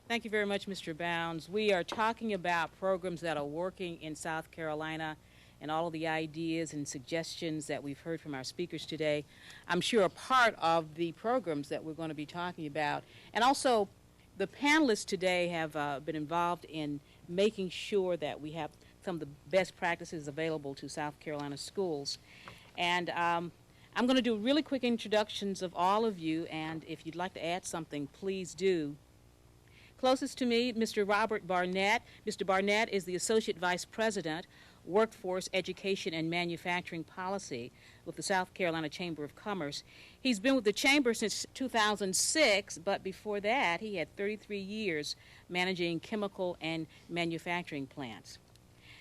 Thank you very much, Mr. Bounds. We are talking about programs that are working in South Carolina and all of the ideas and suggestions that we've heard from our speakers today. I'm sure a part of the programs that we're going to be talking about. And also, the panelists today have been involved in making sure that we have some of the best practices available to South Carolina schools. And I'm going to do really quick introductions of all of you, and if you'd like to add something, please do. Closest to me, Mr. Robert Barnett. Mr. Barnett is the Associate Vice President, Workforce, Education, and Manufacturing Policy with the South Carolina Chamber of Commerce. He's been with the Chamber since 2006, but before that, he had 33 years managing chemical and manufacturing plants.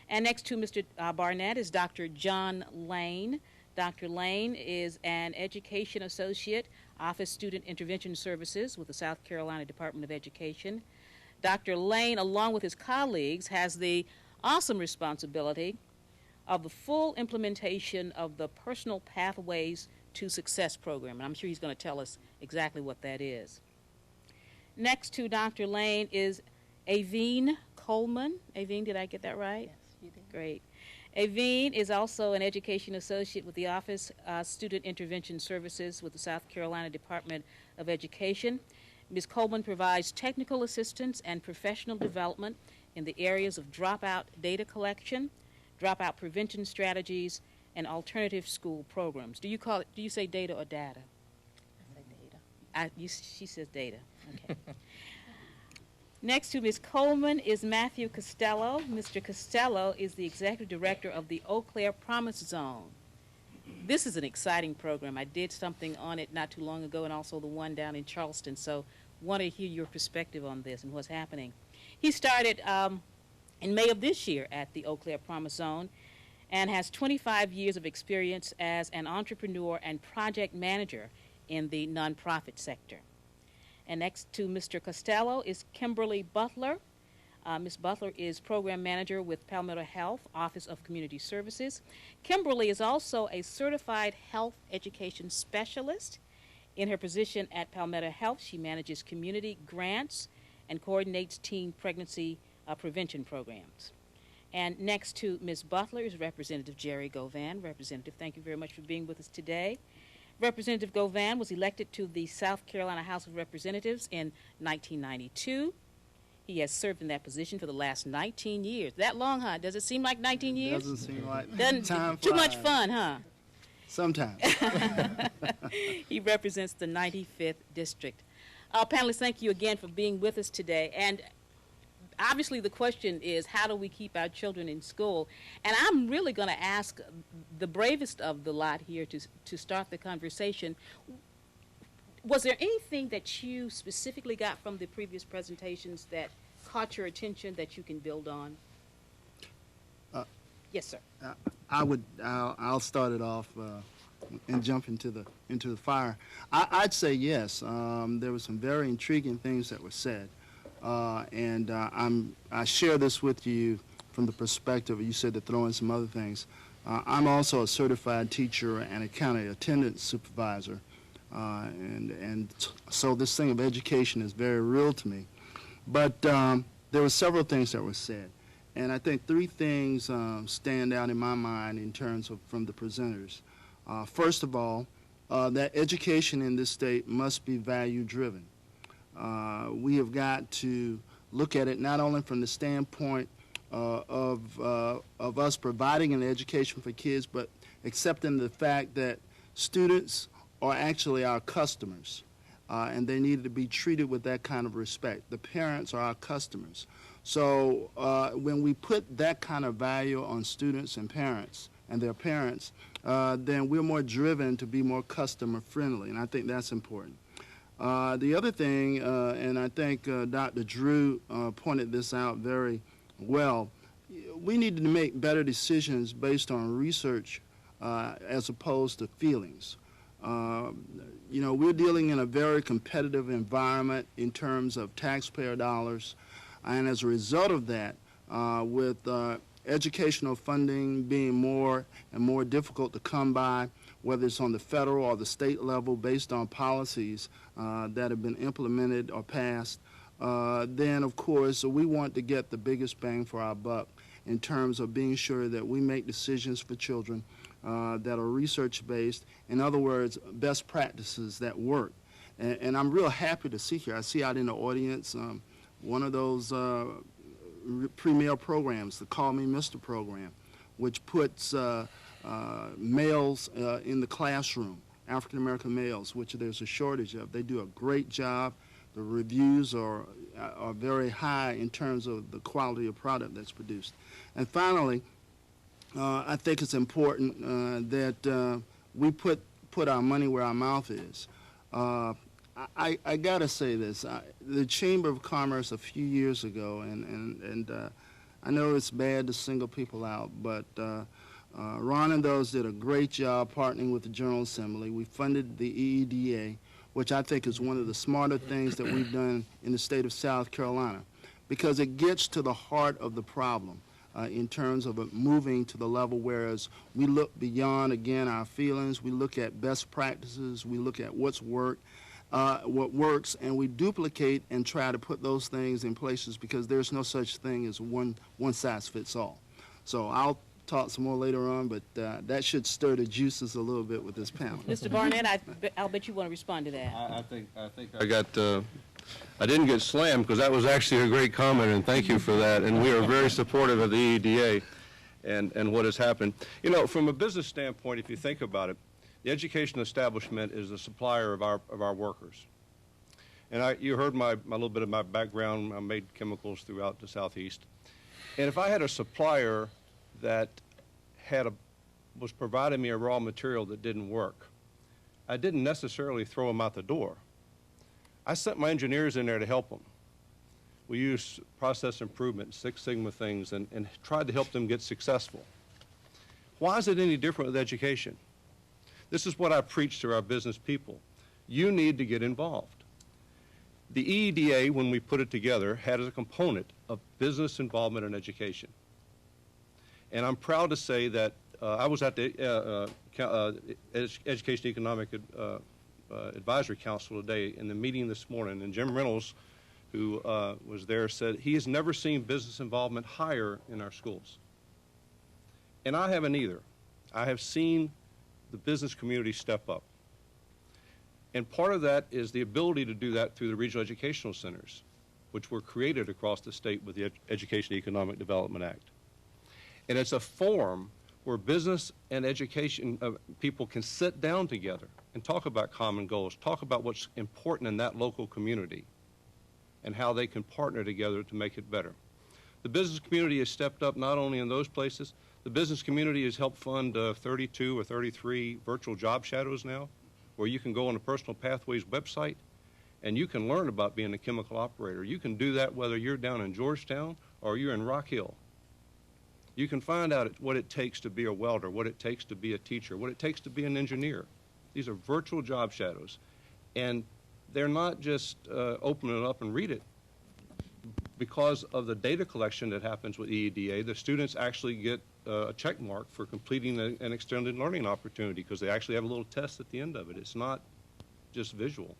And next to Mr. Barnett is Dr. John Lane. Dr. Lane is an Education Associate, Office Student Intervention Services with the South Carolina Department of Education. Dr. Lane, along with his colleagues, has the awesome responsibility of the full implementation of the Personal Pathways to Success program, and I'm sure he's going to tell us exactly what that is. Next to Dr. Lane is Aveene Coleman. Aveene, did I get that right? Yes, you did. Great. Aveene is also an Education Associate with the Office Student Intervention Services with the South Carolina Department of Education. Ms. Coleman provides technical assistance and professional development in the areas of dropout data collection, dropout prevention strategies, and alternative school programs. Do you say data or data? I say data. She says data. Okay. Next to Ms. Coleman is Matthew Costello. Mr. Costello is the Executive Director of the Eau Claire Promise Zone. This is an exciting program. I did something on it not too long ago, and also the one down in Charleston, so want to hear your perspective on this and what's happening. He started in May of this year at the Eau Claire Promise Zone and has 25 years of experience as an entrepreneur and project manager in the nonprofit sector. And next to Mr. Costello is Kimberly Butler. Ms. Butler is Program Manager with Palmetto Health, Office of Community Services. Kimberly is also a Certified Health Education Specialist. In her position at Palmetto Health, she manages community grants and coordinates teen pregnancy prevention programs. And next to Ms. Butler is Representative Jerry Govan. Representative, thank you very much for being with us today. Representative Govan was elected to the South Carolina House of Representatives in 1992. He has served in that position for the last 19 years. That long, huh? Does it seem like 19 years? Doesn't seem like time too much fun, huh? Sometimes. He represents the 95th District. Panelists, thank you again for being with us today. And obviously the question is, how do we keep our children in school? And I'm really going to ask the bravest of the lot here to start the conversation. Was there anything that you specifically got from the previous presentations that caught your attention that you can build on? Yes, sir. I'll start it off and jump into the fire. I'd say yes. There were some very intriguing things that were said. And I share this with you from the perspective, you said to throw in some other things. I'm also a certified teacher and a county attendance supervisor. And so this thing of education is very real to me. But there were several things that were said. And I think three things stand out in my mind in terms of from the presenters. First of all, that education in this state must be value-driven. We have got to look at it not only from the standpoint of us providing an education for kids, but accepting the fact that students are actually our customers, and they need to be treated with that kind of respect. The parents are our customers. So when we put that kind of value on students and parents and their parents, then we're more driven to be more customer friendly, and I think that's important. The other thing, and I think Dr. Drew pointed this out very well, we need to make better decisions based on research as opposed to feelings. You know, we're dealing in a very competitive environment in terms of taxpayer dollars, and as a result of that, with educational funding being more and more difficult to come by, whether it's on the federal or the state level based on policies that have been implemented or passed, then of course we want to get the biggest bang for our buck in terms of being sure that we make decisions for children that are research-based. In other words, best practices that work. And I'm real happy to see here. I see out in the audience one of those premier programs, the Call Me Mr. program, which puts males in the classroom, African-American males, which there's a shortage of. They do a great job. The reviews are very high in terms of the quality of product that's produced. And finally, I think it's important that we put our money where our mouth is. I got to say this. The Chamber of Commerce a few years ago, and I know it's bad to single people out, but Ron and those did a great job partnering with the General Assembly. We funded the EEDA, which I think is one of the smarter things that we've done in the state of South Carolina, because it gets to the heart of the problem in terms of it moving to the level whereas we look beyond, again, our feelings, we look at best practices, we look at what works, and we duplicate and try to put those things in places because there's no such thing as one size fits all. So I'll talk some more later on, but that should stir the juices a little bit with this panel. Mr. Barnett, I'll bet you want to respond to that. I think I got, I didn't get slammed because that was actually a great comment, and thank you for that. And we are very supportive of the EEDA and what has happened. You know, from a business standpoint, if you think about it, the education establishment is the supplier of our workers. And you heard my little bit of my background. I made chemicals throughout the Southeast. And if I had a supplier that was providing me a raw material that didn't work, I didn't necessarily throw them out the door. I sent my engineers in there to help them. We used process improvement, Six Sigma things, and tried to help them get successful. Why is it any different with education? This is what I preach to our business people. You need to get involved. The EEDA, when we put it together, had as a component of business involvement in education. And I'm proud to say that I was at the Education Economic Advisory Council today in the meeting this morning, and Jim Reynolds, who was there, said he has never seen business involvement higher in our schools. And I haven't either. I have seen the business community step up. And part of that is the ability to do that through the regional educational centers, which were created across the state with the Education Economic Development Act. And it's a forum where business and education people can sit down together and talk about common goals, talk about what's important in that local community and how they can partner together to make it better. The business community has stepped up not only in those places. The business community has helped fund 32 or 33 virtual job shadows now, where you can go on the Personal Pathways website and you can learn about being a chemical operator. You can do that whether you're down in Georgetown or you're in Rock Hill. You can find out what it takes to be a welder, what it takes to be a teacher, what it takes to be an engineer. These are virtual job shadows. And they're not just open it up and read it. Because of the data collection that happens with EEDA, the students actually get a check mark for completing an extended learning opportunity because they actually have a little test at the end of it. It's not just visual.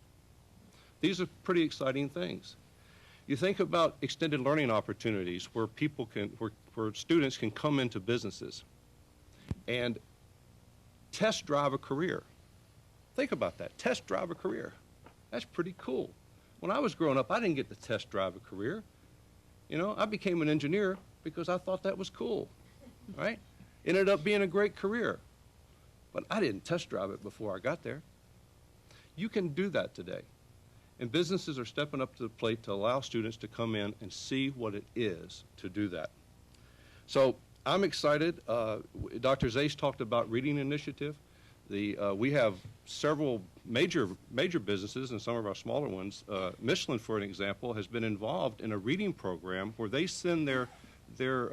These are pretty exciting things. You think about extended learning opportunities where people can, where students can come into businesses and test drive a career. Think about that, test drive a career. That's pretty cool. When I was growing up, I didn't get to test drive a career. You know, I became an engineer because I thought that was cool, right? Ended up being a great career, but I didn't test drive it before I got there. You can do that today. And businesses are stepping up to the plate to allow students to come in and see what it is to do that. So I'm excited. Dr. Zais talked about Reading Initiative. We have several major businesses and some of our smaller ones. Michelin, for an example, has been involved in a reading program where they send their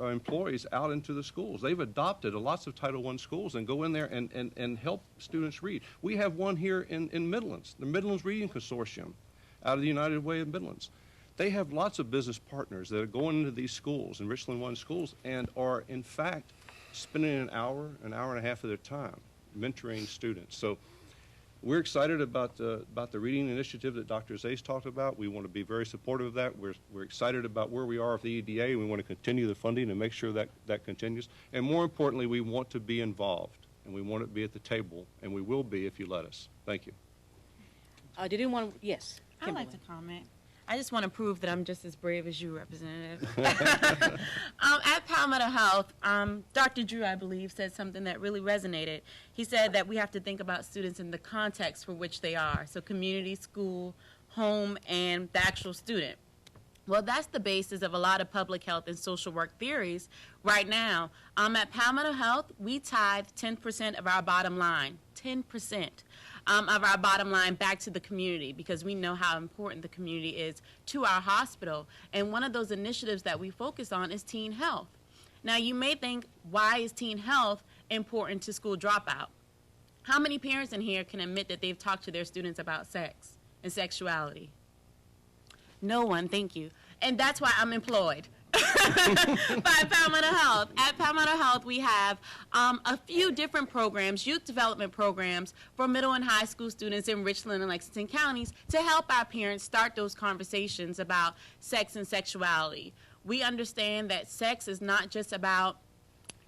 employees out into the schools. They've adopted lots of Title I schools and go in there and help students read. We have one here in Midlands, the Midlands Reading Consortium out of the United Way of Midlands. They have lots of business partners that are going into these schools, in Richland I schools, and are in fact spending an hour and a half of their time mentoring students. So we're excited about the reading initiative that Dr. Zay's talked about. We want to be very supportive of that. We're excited about where we are with the EDA, and we want to continue the funding and make sure that that continues. And more importantly, we want to be involved, and we want to be at the table, and we will be if you let us. Thank you. Did anyone? Yes. I'd Kimberly. like to comment. I just want to prove that I'm just as brave as you, Representative. At Palmetto Health, Dr. Drew, I believe, said something that really resonated. He said that we have to think about students in the context for which they are, so community, school, home, and the actual student. Well, that's the basis of a lot of public health and social work theories right now. At Palmetto Health, we tithe 10% of our bottom line, 10%. Of our bottom line back to the community, because we know how important the community is to our hospital. And one of those initiatives that we focus on is teen health. Now, you may think, why is teen health important to school dropout? How many parents in here can admit that they've talked to their students about sex and sexuality? No one, thank you. And that's why I'm employed by Palmetto Health. At Palmetto Health, we have a few different programs, youth development programs for middle and high school students in Richland and Lexington counties to help our parents start those conversations about sex and sexuality. We understand that sex is not just about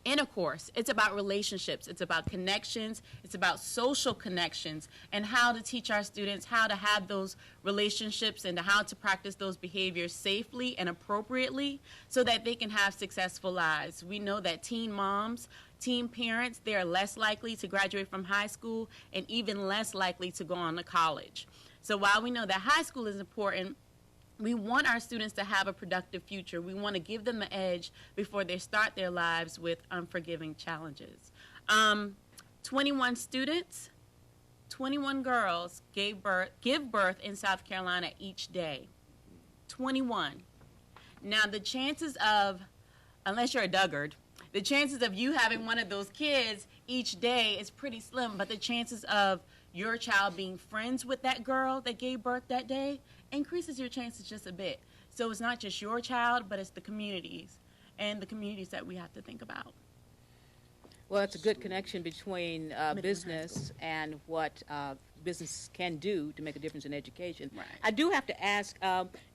intercourse. It's about relationships. It's about connections. It's about social connections and how to teach our students how to have those relationships and how to practice those behaviors safely and appropriately so that they can have successful lives. We know that teen moms, teen parents, they're less likely to graduate from high school and even less likely to go on to college. So while we know that high school is important, we want our students to have a productive future. We want to give them the edge before they start their lives with unforgiving challenges. 21 students, 21 girls give birth in South Carolina each day. 21. Now, the chances of, unless you're a Duggard, the chances of you having one of those kids each day is pretty slim, but the chances of your child being friends with that girl that gave birth that day increases your chances just a bit. So it's not just your child, but it's the communities and the communities that we have to think about. Well, it's a good connection between business and what business can do to make a difference in education. Right. I do have to ask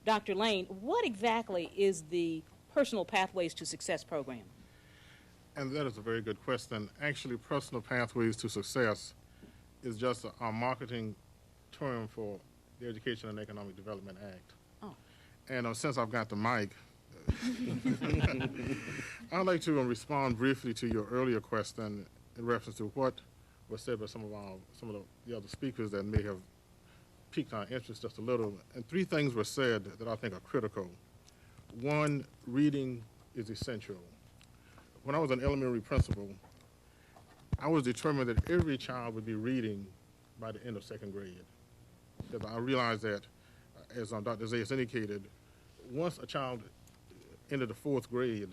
Dr. Lane, what exactly is the Personal Pathways to Success program? And that is a very good question. Actually, Personal Pathways to Success is just a marketing term for the Education and Economic Development Act. Oh. And since I've got the mic, I'd like to respond briefly to your earlier question in reference to what was said by some of the other speakers that may have piqued our interest just a little. And three things were said that I think are critical. One, reading is essential. When I was an elementary principal, I was determined that every child would be reading by the end of second grade. Because I realized that, as Dr. Zay has indicated, once a child entered the fourth grade,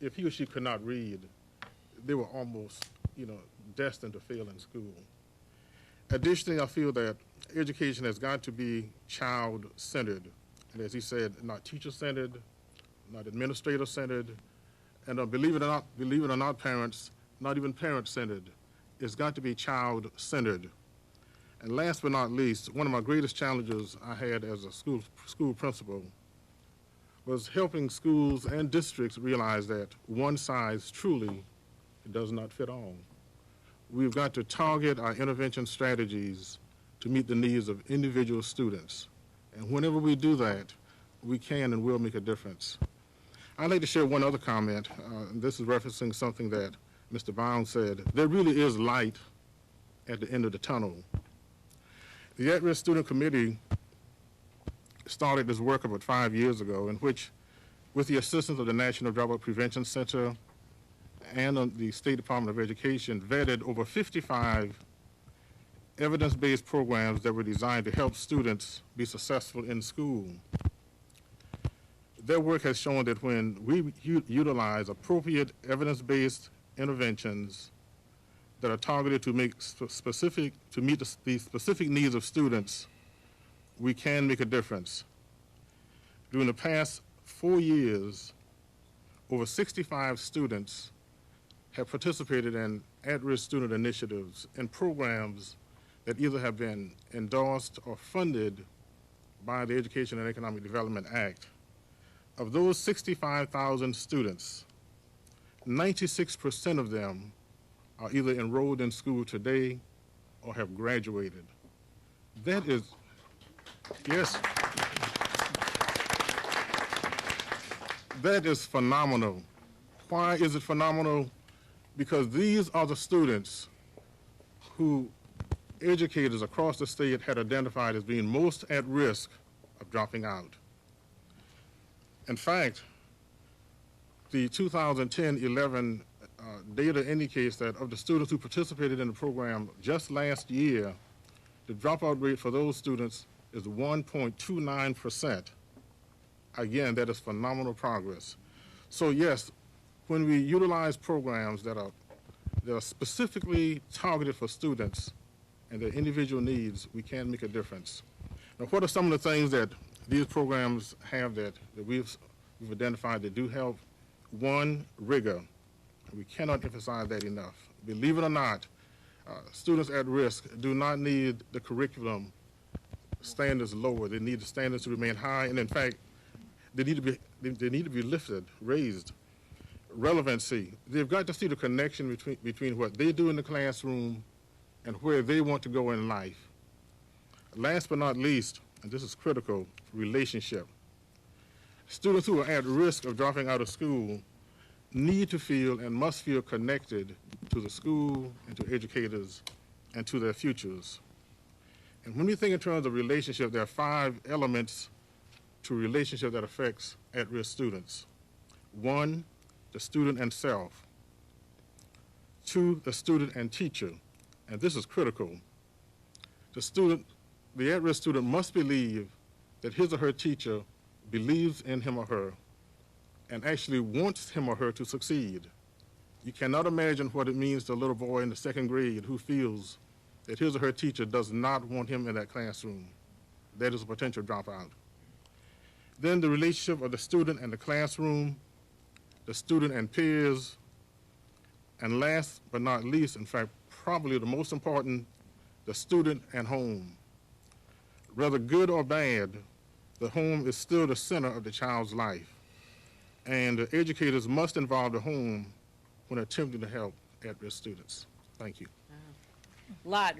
if he or she could not read, they were almost, destined to fail in school. Additionally, I feel that education has got to be child-centered, and as he said, not teacher-centered, not administrator-centered, and believe it or not, parents, not even parent-centered. It's got to be child-centered. And last but not least, one of my greatest challenges I had as a school principal was helping schools and districts realize that one size truly does not fit all. We've got to target our intervention strategies to meet the needs of individual students. And whenever we do that, we can and will make a difference. I'd like to share one other comment. This is referencing something that Mr. Brown said. There really is light at the end of the tunnel. The At-Risk Student Committee started this work about 5 years ago, in which, with the assistance of the National Dropout Prevention Center and the State Department of Education, vetted over 55 evidence-based programs that were designed to help students be successful in school. Their work has shown that when we utilize appropriate evidence-based interventions that are targeted to meet the specific needs of students, we can make a difference. During the past 4 years, over 65 students have participated in at-risk student initiatives and programs that either have been endorsed or funded by the Education and Economic Development Act. Of those 65,000 students, 96% of them are either enrolled in school today or have graduated. That is, yes, that is phenomenal. Why is it phenomenal? Because these are the students who educators across the state had identified as being most at risk of dropping out. In fact, the 2010-11 data indicates that of the students who participated in the program just last year, the dropout rate for those students is 1.29%. Again, that is phenomenal progress. So yes, when we utilize programs that are specifically targeted for students and their individual needs, we can make a difference. Now, what are some of the things that these programs have that we've identified that do help? One, rigor. We cannot emphasize that enough. Believe it or not, students at risk do not need the curriculum standards lower. They need the standards to remain high, and in fact, they need to be lifted, raised. Relevancy. They've got to see the connection between what they do in the classroom and where they want to go in life. Last but not least, and this is critical, relationship. Students who are at risk of dropping out of school need to feel and must feel connected to the school and to educators and to their futures. And when we think in terms of relationship, there are 5 elements to a relationship that affects at-risk students. 1, the student and self. 2, the student and teacher. And this is critical. The at-risk student must believe that his or her teacher believes in him or her and actually wants him or her to succeed. You cannot imagine what it means to a little boy in the 2nd grade who feels that his or her teacher does not want him in that classroom. That is a potential dropout. Then the relationship of the student and the classroom, the student and peers, and last but not least, in fact, probably the most important, the student and home. Whether good or bad, the home is still the center of the child's life. And the educators must involve the home when attempting to help at-risk students. Thank you.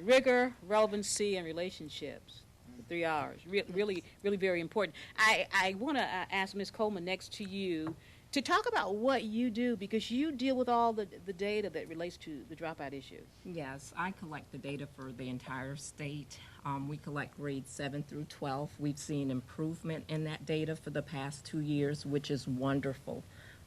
Rigor, relevancy, and relationships. 3 R's. Really very important. I want to ask Ms. Coleman next to you to talk about what you do, because you deal with all the data that relates to the dropout issue. Yes, I collect the data for the entire state. We collect grades 7 through 12. We've seen improvement in that data for the past 2 years, which is wonderful.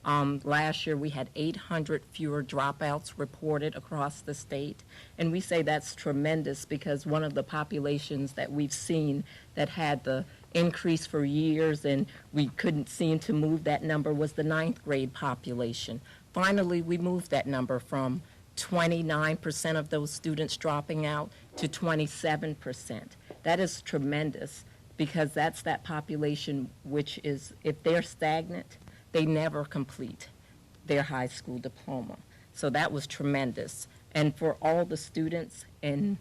Last year we had 800 fewer dropouts reported across the state, and we say that's tremendous because one of the populations that we've seen that had the increase for years and we couldn't seem to move that number was the 9th grade population. Finally, we moved that number from 29% of those students dropping out to 27%. That is tremendous because that's that population which is, if they're stagnant, they never complete their high school diploma. So that was tremendous. And for all the students in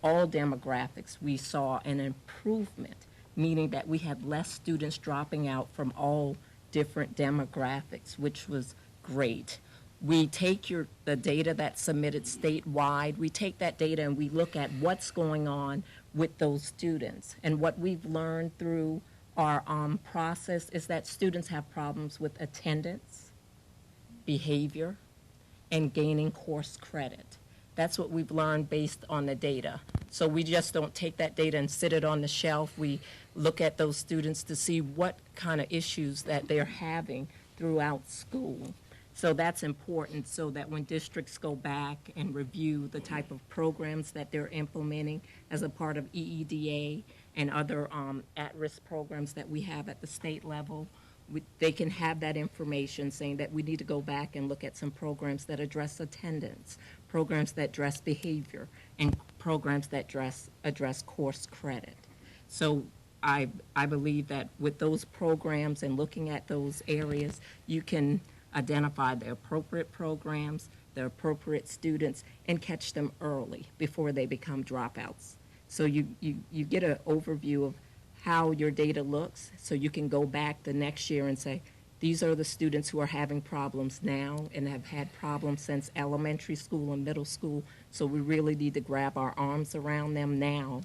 all demographics, we saw an improvement, meaning that we had less students dropping out from all different demographics, which was great. We take the data that's submitted statewide, we take that data and we look at what's going on with those students. And what we've learned through our process is that students have problems with attendance, behavior, and gaining course credit. That's what we've learned based on the data. So we just don't take that data and sit it on the shelf. We look at those students to see what kind of issues that they're having throughout school. So that's important so that when districts go back and review the type of programs that they're implementing as a part of EEDA and other at-risk programs that we have at the state level, they can have that information saying that we need to go back and look at some programs that address attendance, programs that address behavior, and programs that address course credit. So I believe that with those programs and looking at those areas, you can identify the appropriate programs the appropriate students and catch them early before they become dropouts. So you get an overview of how your data looks, so you can go back the next year and say, these are the students who are having problems now and have had problems since elementary school and middle school, so we really need to grab our arms around them now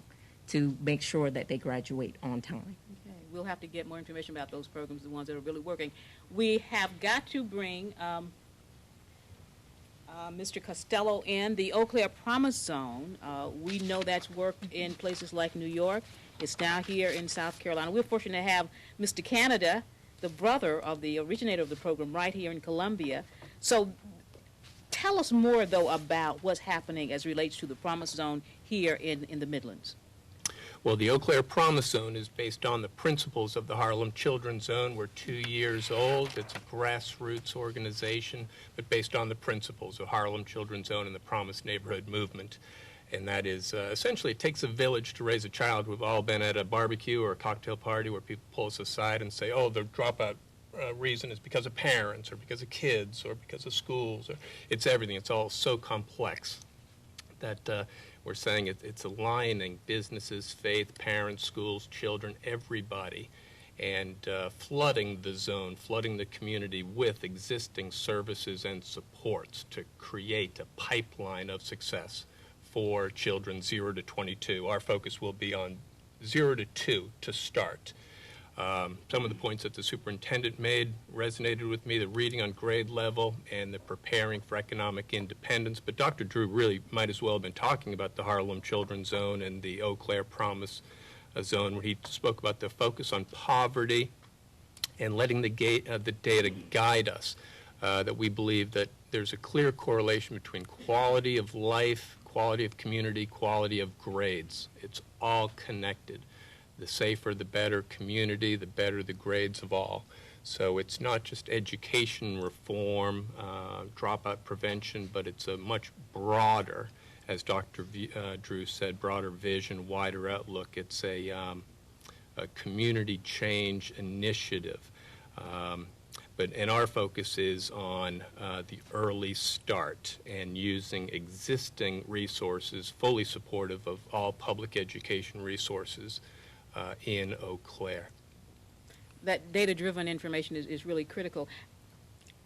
to make sure that they graduate on time. Okay, we'll have to get more information about those programs, the ones that are really working. We have got to bring Mr. Costello in. The Eau Claire Promise Zone, we know that's worked in places like New York. It's now here in South Carolina. We're fortunate to have Mr. Canada, the brother of the originator of the program, right here in Columbia. So tell us more, though, about what's happening as relates to the Promise Zone here in the Midlands. Well, the Eau Claire Promise Zone is based on the principles of the Harlem Children's Zone. We're 2 years old. It's a grassroots organization, but based on the principles of Harlem Children's Zone and the Promise Neighborhood Movement. And that is essentially, it takes a village to raise a child. We've all been at a barbecue or a cocktail party where people pull us aside and say, oh, the dropout reason is because of parents or because of kids or because of schools. It's everything. It's all so complex that we're saying it's aligning businesses, faith, parents, schools, children, everybody, and flooding the zone, flooding the community with existing services and supports to create a pipeline of success for children 0 to 22. Our focus will be on 0 to 2 to start. Some of the points that the superintendent made resonated with me, the reading on grade level and the preparing for economic independence. But Dr. Drew really might as well have been talking about the Harlem Children's Zone and the Eau Claire Promise Zone, where he spoke about the focus on poverty and letting the data guide us, that we believe that there's a clear correlation between quality of life, quality of community, quality of grades. It's all connected. The safer, the better community, the better the grades of all. So it's not just education reform, dropout prevention, but it's a much broader, as Dr. Drew said, broader vision, wider outlook. It's a community change initiative. And our focus is on the early start and using existing resources, fully supportive of all public education resources in Eau Claire. That data-driven information is really critical.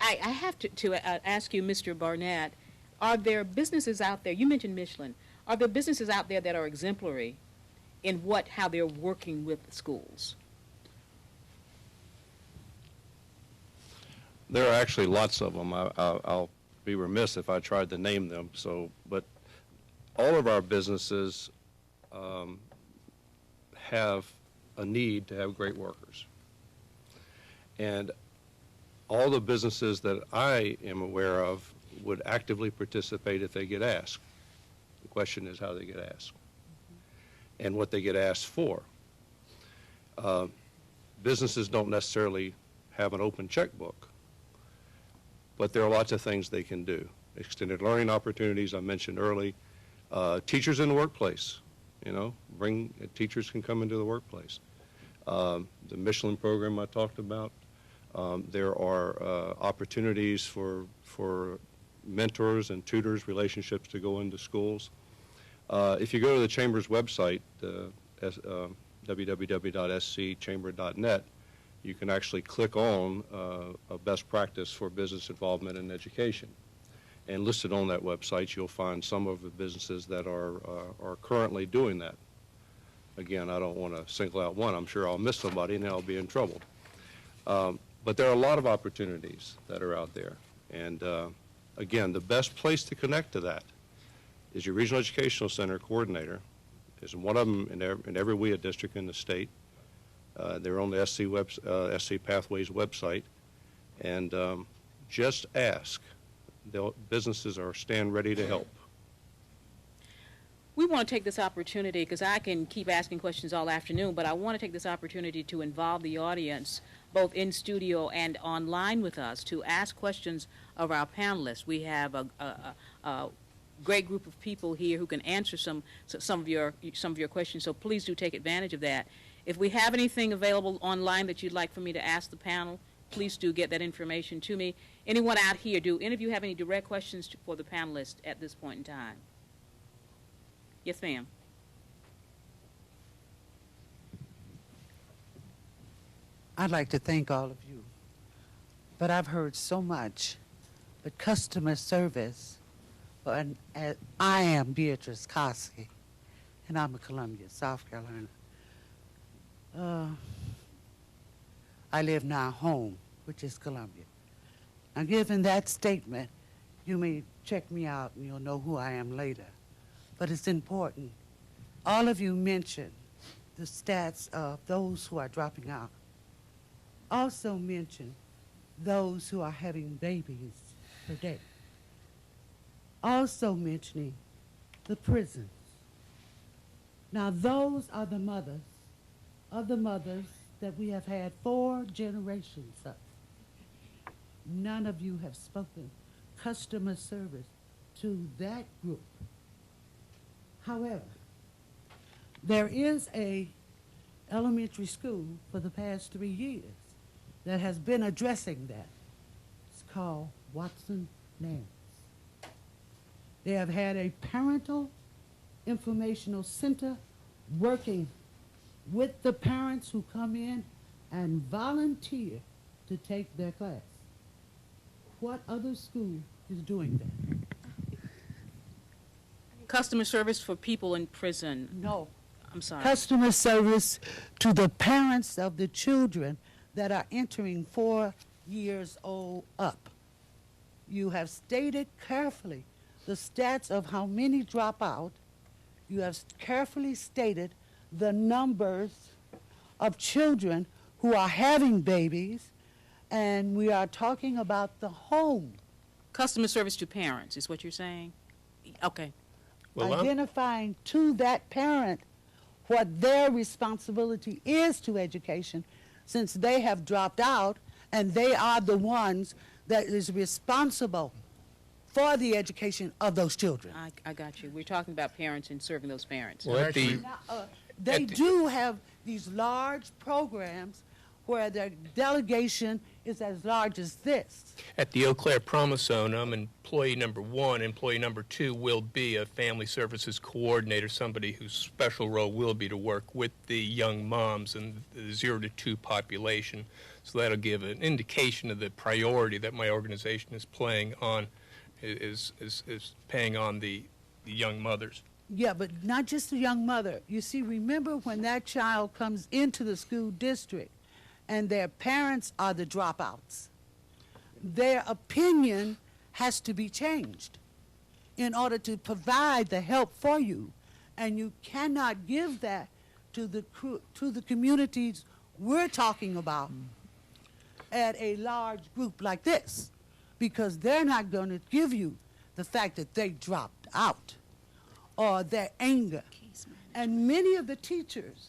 I have to ask you, Mr. Barnett, are there businesses out there, you mentioned Michelin, are there businesses out there that are exemplary in how they're working with schools? There are actually lots of them. I'll be remiss if I tried to name them. But all of our businesses have a need to have great workers. And all the businesses that I am aware of would actively participate if they get asked. The question is how they get asked and what they get asked for. Businesses don't necessarily have an open checkbook, but there are lots of things they can do. Extended learning opportunities, I mentioned early. Teachers in the workplace, teachers can come into the workplace. The Michelin program I talked about. There are opportunities for mentors and tutors, relationships to go into schools. If you go to the Chamber's website, www.scchamber.net, you can actually click on a best practice for business involvement in education. And listed on that website, you'll find some of the businesses that are currently doing that. Again, I don't want to single out one. I'm sure I'll miss somebody and I'll be in trouble. But there are a lot of opportunities that are out there. And again, the best place to connect to that is your Regional Educational Center coordinator. There's one of them in every WIA district in the state. They're on the SC Pathways website. And just ask. Businesses stand ready to help. We want to take this opportunity, because I can keep asking questions all afternoon, but I want to take this opportunity to involve the audience, both in studio and online with us, to ask questions of our panelists. We have a great group of people here who can answer some of your questions, so please do take advantage of that. If we have anything available online that you'd like for me to ask the panel, please do get that information to me. Anyone out here, do any of you have any direct questions for the panelists at this point in time? Yes, ma'am. I'd like to thank all of you, but I've heard so much. But customer service, and I am Beatrice Koski, and I'm in Columbia, South Carolina. I live now home, which is Columbia. Now, given that statement, you may check me out and you'll know who I am later. But it's important. All of you mentioned the stats of those who are dropping out. Also mention those who are having babies per day. Also mentioning the prisons. Now those are the mothers that we have had 4 generations of. None of you have spoken customer service to that group. However, there is a elementary school for the past 3 years that has been addressing that. It's called Watson Nance. They have had a parental informational center working with the parents who come in and volunteer to take their class. What other school is doing that? Customer service for people in prison. No. I'm sorry. Customer service to the parents of the children that are entering 4 years old up. You have stated carefully the stats of how many drop out. You have carefully stated the numbers of children who are having babies, and we are talking about the home. Customer service to parents is what you're saying? Okay. Well, Identifying to that parent what their responsibility is to education, since they have dropped out and they are the ones that is responsible for the education of those children. I got you. We're talking about parents and serving those parents. well, at the, Now, they do have these large programs where their delegation is as large as this. At the Eau Claire Promise Zone, I'm employee number 1. Employee number 2 will be a family services coordinator, somebody whose special role will be to work with the young moms and the 0 to 2 population. So that'll give an indication of the priority that my organization is playing on, is paying on the young mothers. Yeah, but not just the young mother. You see, remember when that child comes into the school district and their parents are the dropouts, their opinion has to be changed in order to provide the help for you. And you cannot give that to the communities we're talking about at a large group like this, because they're not going to give you the fact that they dropped out or their anger. And many of the teachers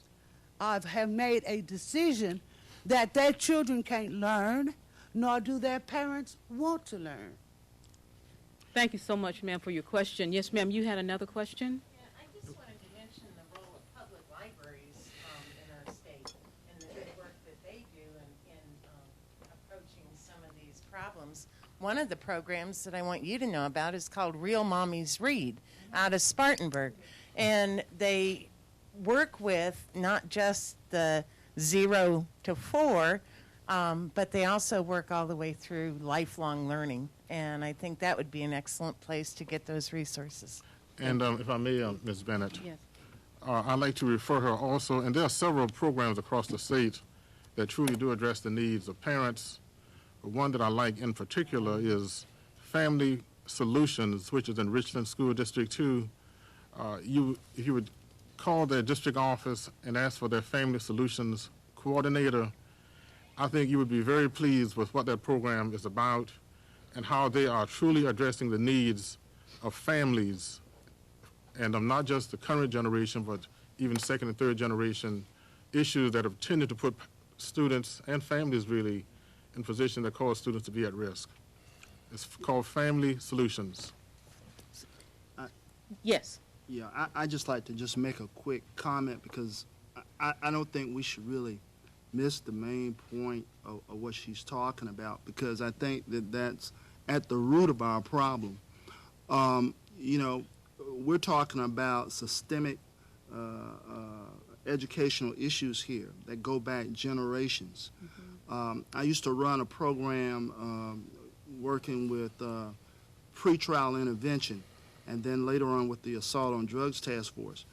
have made a decision that their children can't learn, nor do their parents want to learn. Thank you so much, ma'am, for your question. Yes, ma'am, you had another question? Yeah, I just wanted to mention the role of public libraries in our state and the good work that they do in approaching some of these problems. One of the programs that I want you to know about is called Real Mommies Read out of Spartanburg. And they work with not just the 0 to 4, but they also work all the way through lifelong learning. And I think that would be an excellent place to get those resources. And if I may, Ms. Bennett, Yes. I'd like to refer her also, and there are several programs across the state that truly do address the needs of parents. One that I like in particular is Family Solutions, which is in Richland School District 2. If you would call their district office and ask for their Family Solutions coordinator, I think you would be very pleased with what that program is about and how they are truly addressing the needs of families, and of not just the current generation, but even second and third generation issues that have tended to put students and families really in positions that cause students to be at risk. It's called Family Solutions. Yes. Yeah, I just like to just make a quick comment, because I don't think we should really missed the main point of what she's talking about, because I think that that's at the root of our problem. You know, we're talking about systemic educational issues here that go back generations. I used to run a program working with pretrial intervention, and then later on with the Assault on Drugs Task Force.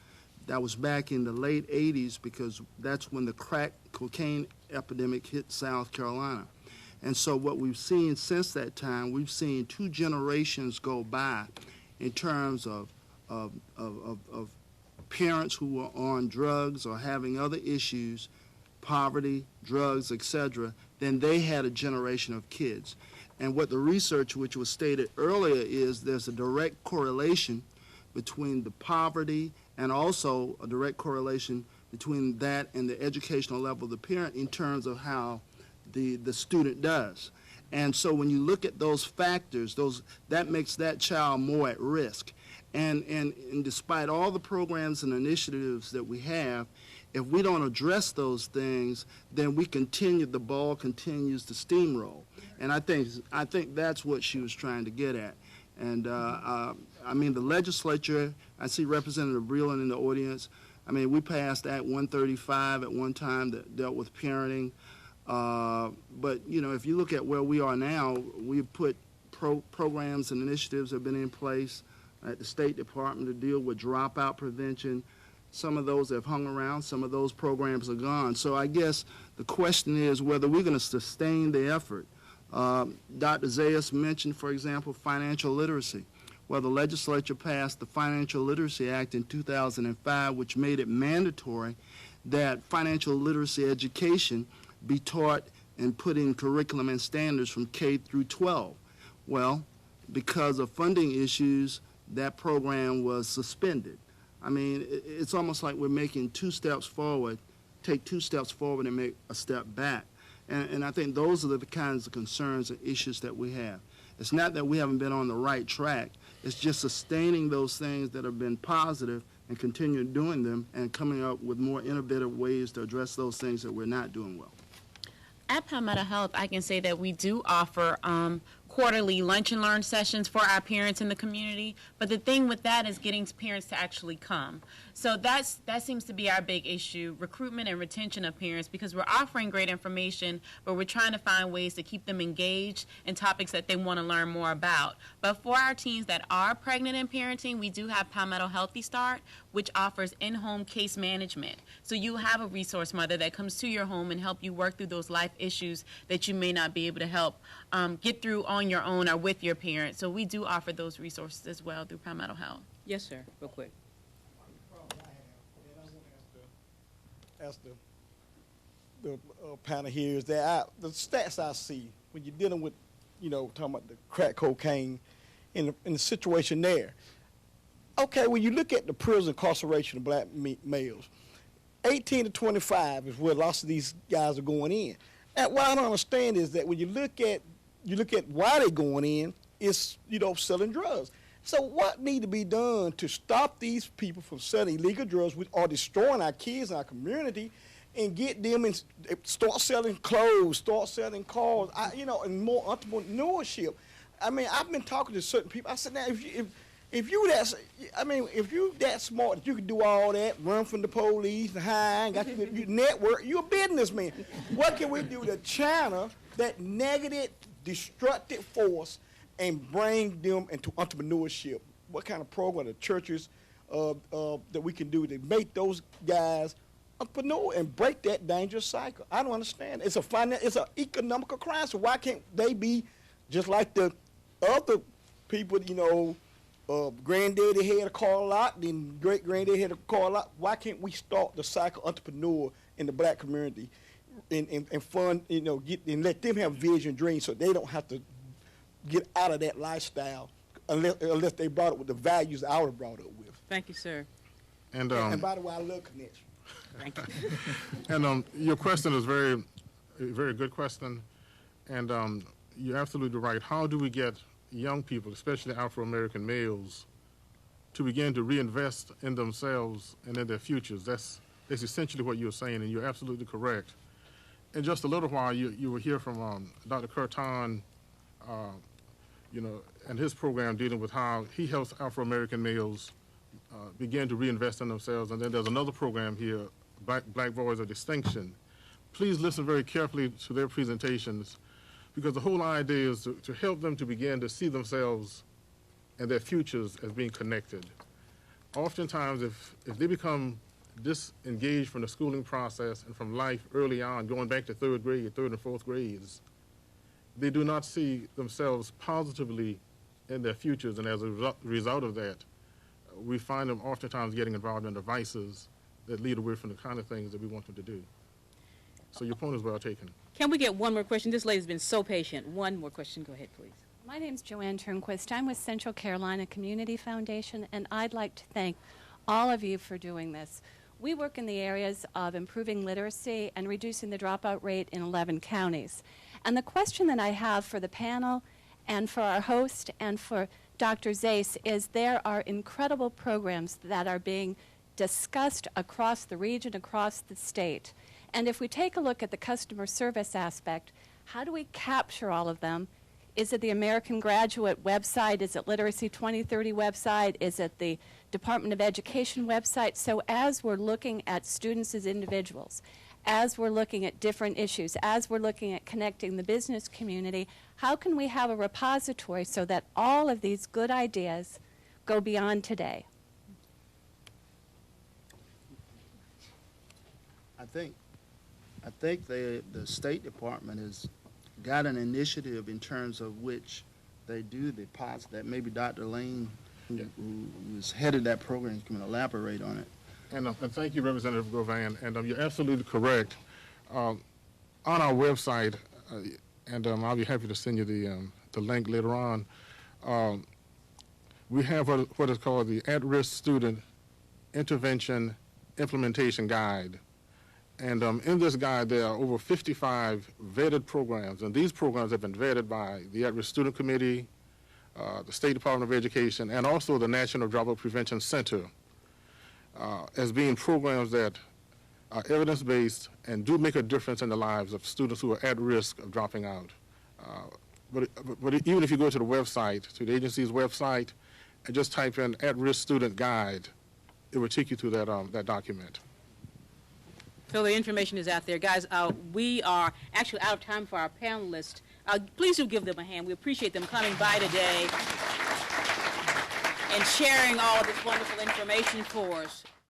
That was back in the late 80s, because that's when the crack cocaine epidemic hit South Carolina. And so what we've seen since that time, we've seen 2 generations go by in terms of parents who were on drugs or having other issues, poverty, drugs, etc. Then they had a generation of kids. And what the research, which was stated earlier, is there's a direct correlation between the poverty and also a direct correlation between that and the educational level of the parent in terms of how the student does. And so when you look at those factors, that makes that child more at risk. And despite all the programs and initiatives that we have, if we don't address those things, then the ball continues to steamroll. And I think that's what she was trying to get at. And I mean, the legislature, I see Representative Breland in the audience. I mean, we passed Act 135 at one time that dealt with parenting. But, you know, if you look at where we are now, we've put programs and initiatives have been in place at the State Department to deal with dropout prevention. Some of those have hung around, some of those programs are gone. So I guess the question is whether we're going to sustain the effort. Dr. Zayas mentioned, for example, financial literacy. Well, the legislature passed the Financial Literacy Act in 2005, which made it mandatory that financial literacy education be taught and put in curriculum and standards from K through 12. Well, because of funding issues, that program was suspended. I mean, it's almost like we're making 2 steps forward, take 2 steps forward and make a step back. And I think those are the kinds of concerns and issues that we have. It's not that we haven't been on the right track. It's just sustaining those things that have been positive and continue doing them and coming up with more innovative ways to address those things that we're not doing well. At Palmetto Health, I can say that we do offer quarterly lunch and learn sessions for our parents in the community, but the thing with that is getting parents to actually come. So that seems to be our big issue, recruitment and retention of parents, because we're offering great information, but we're trying to find ways to keep them engaged in topics that they want to learn more about. But for our teens that are pregnant and parenting, we do have Palmetto Healthy Start, which offers in-home case management. So you have a resource mother that comes to your home and help you work through those life issues that you may not be able to help get through on your own or with your parents. So we do offer those resources as well through Palmetto Health. Yes, sir. Real quick. As the panel here is that the stats I see when you're dealing with, you know, talking about the crack cocaine in the situation there. Okay, when you look at the prison incarceration of black males, 18 to 25 is where lots of these guys are going in. And what I don't understand is that when you look at why they're going in, it's, you know, selling drugs. So what need to be done to stop these people from selling illegal drugs, which are destroying our kids and our community, and get them and start selling clothes, start selling cars, you know, and more entrepreneurship. I mean, I've been talking to certain people. I said, now, if you that smart that you can do all that, run from the police, and hide, got your network, you're a businessman. What can we do to channel that negative, destructive force and bring them into entrepreneurship? What kind of program the churches that we can do to make those guys entrepreneur and break that dangerous cycle? I don't understand. It's an economical crime. So why can't they be just like the other people? You know, granddaddy had a car lot, then great granddaddy had a car lot. Why can't we start the cycle entrepreneur in the black community and fund, you know, and let them have vision, dreams, so they don't have to get out of that lifestyle unless they brought it with the values I would have brought it with. Thank you, sir. And by the way, I love connection. Thank you. And your question is a very good question. And you're absolutely right. How do we get young people, especially Afro-American males, to begin to reinvest in themselves and in their futures? That's essentially what you're saying, and you're absolutely correct. in just a little while, you will hear from Dr. Curtin, and his program dealing with how he helps Afro-American males begin to reinvest in themselves. And then there's another program here, Black Boys of Distinction. Please listen very carefully to their presentations, because the whole idea is to help them to begin to see themselves and their futures as being connected. Oftentimes, if they become disengaged from the schooling process and from life early on, going back to third and fourth grades, they do not see themselves positively in their futures, and as a result of that, we find them oftentimes getting involved in the vices that lead away from the kind of things that we want them to do. So your point is well taken. Can we get one more question? This lady's been so patient. One more question. Go ahead, please. My name's Joanne Turnquist. I'm with Central Carolina Community Foundation, and I'd like to thank all of you for doing this. We work in the areas of improving literacy and reducing the dropout rate in 11 counties. And the question that I have for the panel and for our host and for Dr. Zais is there are incredible programs that are being discussed across the region, across the state. And if we take a look at the customer service aspect, how do we capture all of them? Is it the American Graduate website? Is it Literacy 2030 website? Is it the Department of Education website? So as we're looking at students as individuals, as we're looking at different issues, as we're looking at connecting the business community, how can we have a repository so that all of these good ideas go beyond today? I think the State Department has got an initiative in terms of which they do the POTS that maybe Dr. Lane, who is headed that program, can elaborate on it. And thank you, Representative Govan. And you're absolutely correct. On our website, and I'll be happy to send you the link later on, we have what is called the At-Risk Student Intervention Implementation Guide. And in this guide, there are over 55 vetted programs, and these programs have been vetted by the At-Risk Student Committee, the State Department of Education, and also the National Dropout Prevention Center, as being programs that are evidence-based and do make a difference in the lives of students who are at risk of dropping out. But even if you go to the website, to the agency's website, and just type in At-Risk Student Guide, it will take you to that document. So the information is out there. Guys, we are actually out of time for our panelists. Please do give them a hand. We appreciate them coming by today and sharing all this wonderful information for us.